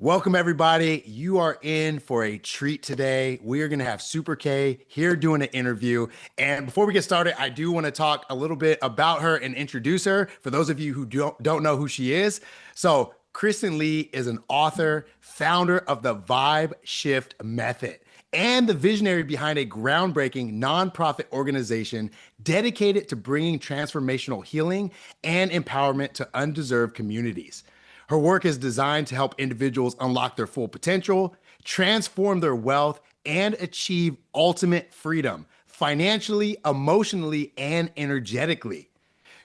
Welcome, everybody. You are in for a treat today. We are going to have Super K here doing an interview. And before we get started, I do want to talk a little bit about her and introduce her for those of you who don't know who she is. So, Kristen Lee is an author, founder of the Vibe Shift Method, and the visionary behind a groundbreaking nonprofit organization dedicated to bringing transformational healing and empowerment to undeserved communities. Her work is designed to help individuals unlock their full potential, transform their wealth, and achieve ultimate freedom financially, emotionally, and energetically.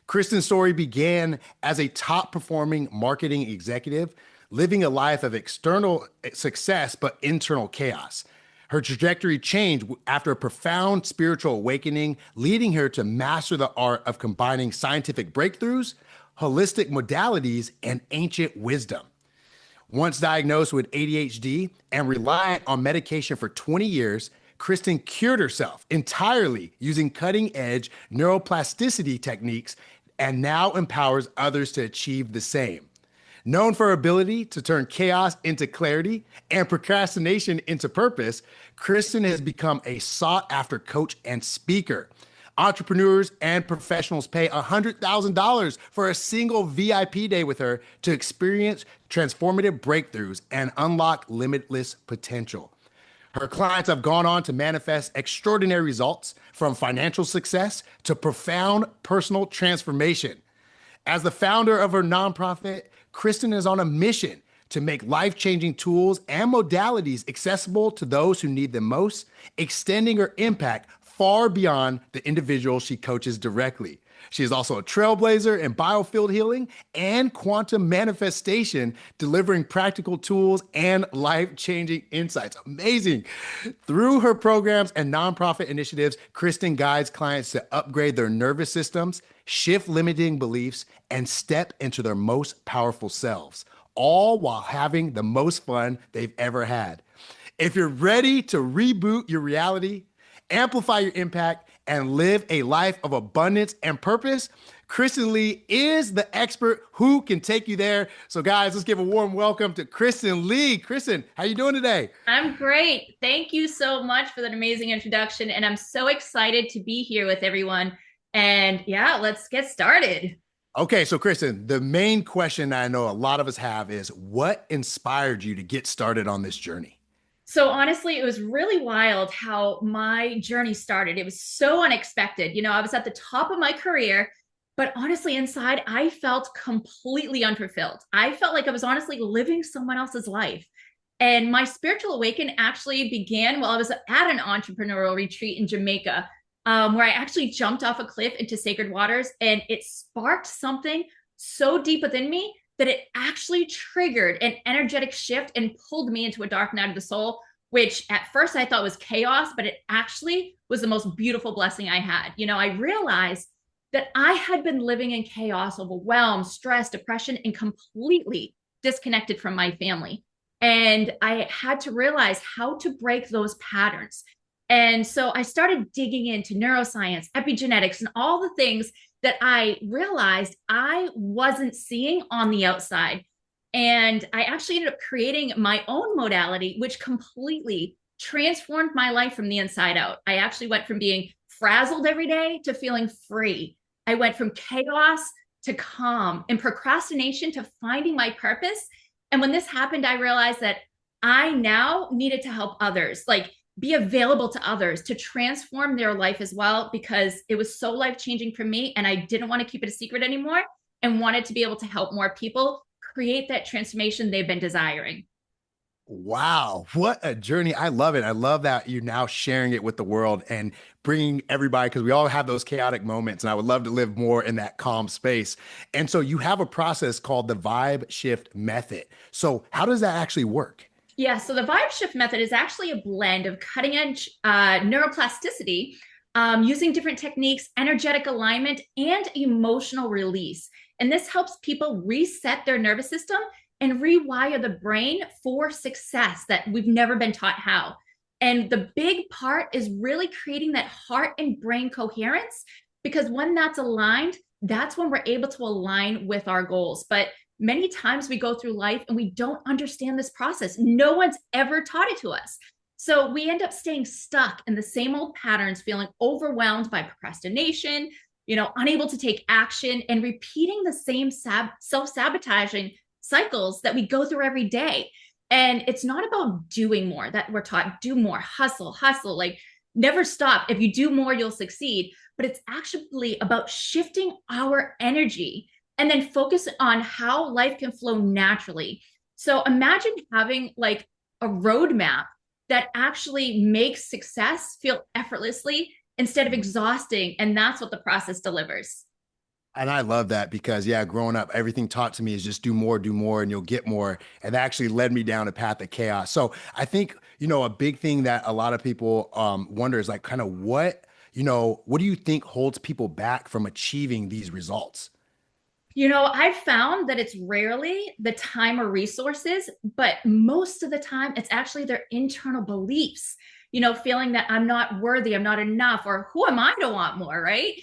Kristen's story began as a top performing marketing executive, living a life of external success but internal chaos. Her trajectory changed after a profound spiritual awakening, leading her to master the art of combining scientific breakthroughs, holistic modalities, and ancient wisdom. Once diagnosed with ADHD and reliant on medication for 20 years, Kristen cured herself entirely using cutting edge neuroplasticity techniques and now empowers others to achieve the same. Known for her ability to turn chaos into clarity and procrastination into purpose, Kristen has become a sought after coach and speaker. Entrepreneurs and professionals pay $100,000 for a single VIP day with her to experience transformative breakthroughs and unlock limitless potential. Her clients have gone on to manifest extraordinary results, from financial success to profound personal transformation. As the founder of her nonprofit, Kristen is on a mission to make life-changing tools and modalities accessible to those who need them most, extending her impact far beyond the individual she coaches directly. She is also a trailblazer in biofield healing and quantum manifestation, delivering practical tools and life-changing insights. Amazing. Through her programs and nonprofit initiatives, Kristen guides clients to upgrade their nervous systems, shift limiting beliefs, and step into their most powerful selves, all while having the most fun they've ever had. If you're ready to reboot your reality, amplify your impact, and live a life of abundance and purpose, Kristen Lee is the expert who can take you there. So guys, let's give a warm welcome to Kristen Lee. Kristen, how you doing today? I'm great. Thank you so much for that amazing introduction. And I'm so excited to be here with everyone. And yeah, let's get started. Okay, so Kristen, the main question I know a lot of us have is what inspired you to get started on this journey? So honestly, it was really wild how my journey started. It was so unexpected. I was at the top of my career, but honestly, inside, I felt completely unfulfilled. I felt like I was honestly living someone else's life. And my spiritual awakening actually began while I was at an entrepreneurial retreat in Jamaica, where I actually jumped off a cliff into sacred waters, and it sparked something so deep within me that it actually triggered an energetic shift and pulled me into a dark night of the soul, which at first I thought was chaos, but it actually was the most beautiful blessing I had. I realized that I had been living in chaos, overwhelmed, stress, depression, and completely disconnected from my family. And I had to realize how to break those patterns. And so I started digging into neuroscience, epigenetics, and all the things that I realized I wasn't seeing on the outside. And I actually ended up creating my own modality, which completely transformed my life from the inside out. I actually went from being frazzled every day to feeling free. I went from chaos to calm and procrastination to finding my purpose. And when this happened, I realized that I now needed to help others, like be available to others to transform their life as well, because it was so life changing for me. And I didn't want to keep it a secret anymore and wanted to be able to help more people create that transformation they've been desiring. Wow, what a journey. I love it. I love that you're now sharing it with the world and bringing everybody, because we all have those chaotic moments, and I would love to live more in that calm space. And so you have a process called the Vibe Shift Method. So how does that actually work? Yeah, so the vibe shift method is actually a blend of cutting edge neuroplasticity, using different techniques, energetic alignment, and emotional release. And this helps people reset their nervous system and rewire the brain for success that we've never been taught how. And the big part is really creating that heart and brain coherence, because when that's aligned, that's when we're able to align with our goals. But many times we go through life and we don't understand this process. No one's ever taught it to us. So we end up staying stuck in the same old patterns, feeling overwhelmed by procrastination, unable to take action and repeating the same self-sabotaging cycles that we go through every day. And it's not about doing more that we're taught, do more, hustle, hustle, like never stop. If you do more, you'll succeed. But it's actually about shifting our energy and then focus on how life can flow naturally. So imagine having like a roadmap that actually makes success feel effortlessly instead of exhausting. And that's what the process delivers. And I love that because, yeah, growing up, everything taught to me is just do more, and you'll get more. And that actually led me down a path of chaos. So I think, a big thing that a lot of people wonder is like kind of what do you think holds people back from achieving these results? I've found that it's rarely the time or resources, but most of the time it's actually their internal beliefs, feeling that I'm not worthy, I'm not enough, or who am I to want more, right?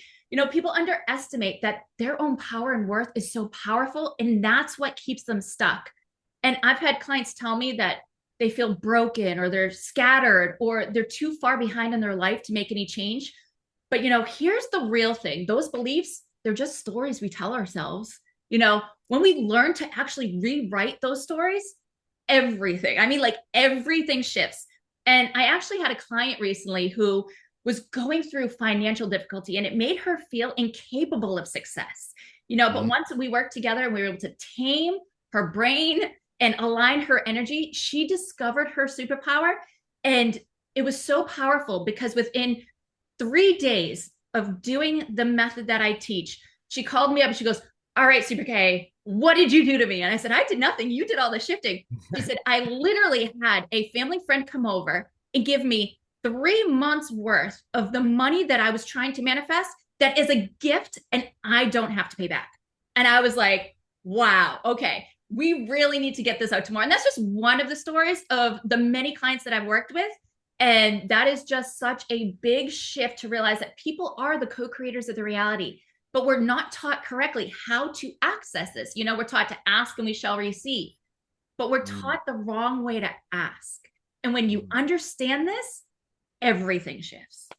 People underestimate that their own power and worth is so powerful, and that's what keeps them stuck. And I've had clients tell me that they feel broken or they're scattered or they're too far behind in their life to make any change. But here's the real thing. Those beliefs, they're just stories we tell ourselves. When we learn to actually rewrite those stories, everything, I mean, like everything shifts. And I actually had a client recently who was going through financial difficulty and it made her feel incapable of success. But once we worked together and we were able to tame her brain and align her energy, she discovered her superpower. And it was so powerful because within 3 days of doing the method that I teach, she called me up and she goes, all right, Super K, what did you do to me? And I said, I did nothing. You did all the shifting. She said, I literally had a family friend come over and give me 3 months worth of the money that I was trying to manifest. That is a gift and I don't have to pay back. And I was like, wow, okay, we really need to get this out tomorrow. And that's just one of the stories of the many clients that I've worked with. And that is just such a big shift to realize that people are the co-creators of the reality, but we're not taught correctly how to access this. We're taught to ask and we shall receive, but we're taught the wrong way to ask. And when you understand this, everything shifts.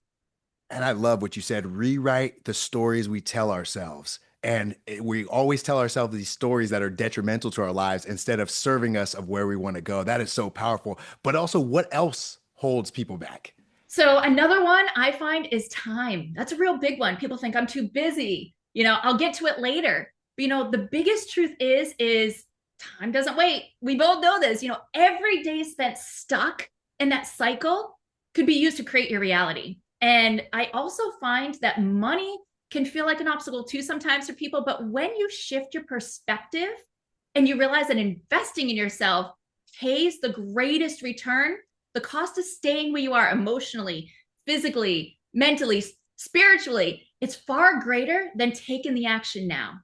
And I love what you said, rewrite the stories we tell ourselves. And we always tell ourselves these stories that are detrimental to our lives instead of serving us of where we want to go. That is so powerful. But also, what else holds people back? So another one I find is time. That's a real big one. People think I'm too busy. I'll get to it later. But the biggest truth is time doesn't wait. We both know this. Every day spent stuck in that cycle could be used to create your reality. And I also find that money can feel like an obstacle too sometimes for people. But when you shift your perspective and you realize that investing in yourself pays the greatest return, the cost of staying where you are emotionally, physically, mentally, spiritually, it's far greater than taking the action now.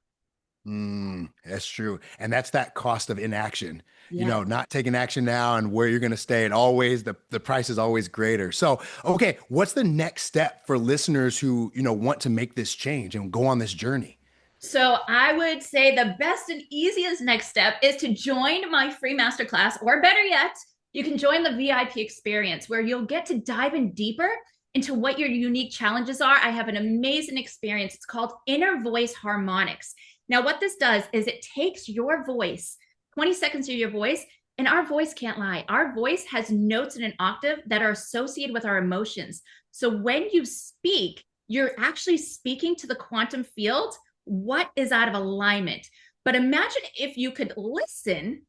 That's true. And that's that cost of inaction, Yeah. not taking action now and where you're going to stay. And always the price is always greater. So, okay, what's the next step for listeners who, want to make this change and go on this journey? So I would say the best and easiest next step is to join my free masterclass, or better yet, you can join the VIP experience where you'll get to dive in deeper into what your unique challenges are. I have an amazing experience. It's called Inner Voice Harmonics. Now, what this does is it takes your voice, 20 seconds of your voice, and our voice can't lie. Our voice has notes in an octave that are associated with our emotions. So when you speak, you're actually speaking to the quantum field, what is out of alignment. But imagine if you could listen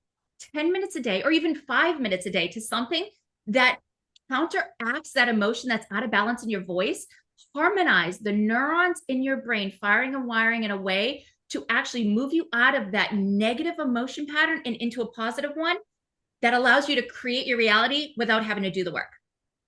10 minutes a day or even 5 minutes a day to something that counteracts that emotion that's out of balance in your voice, harmonize the neurons in your brain, firing and wiring in a way to actually move you out of that negative emotion pattern and into a positive one that allows you to create your reality without having to do the work.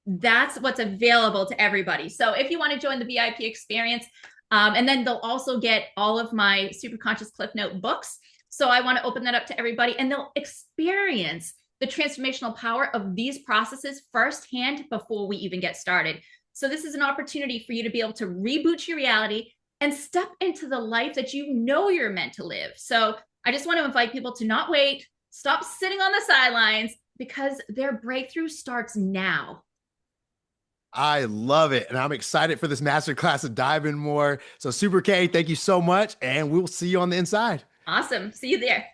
That's what's available to everybody. So if you want to join the VIP experience, and then they'll also get all of my Super Conscious Cliff Note books. So I want to open that up to everybody, and they'll experience the transformational power of these processes firsthand before we even get started. So this is an opportunity for you to be able to reboot your reality and step into the life that you know you're meant to live. So I just want to invite people to not wait, stop sitting on the sidelines because their breakthrough starts now. I love it. And I'm excited for this masterclass to dive in more. So, Super K, thank you so much. And we'll see you on the inside. Awesome. See you there.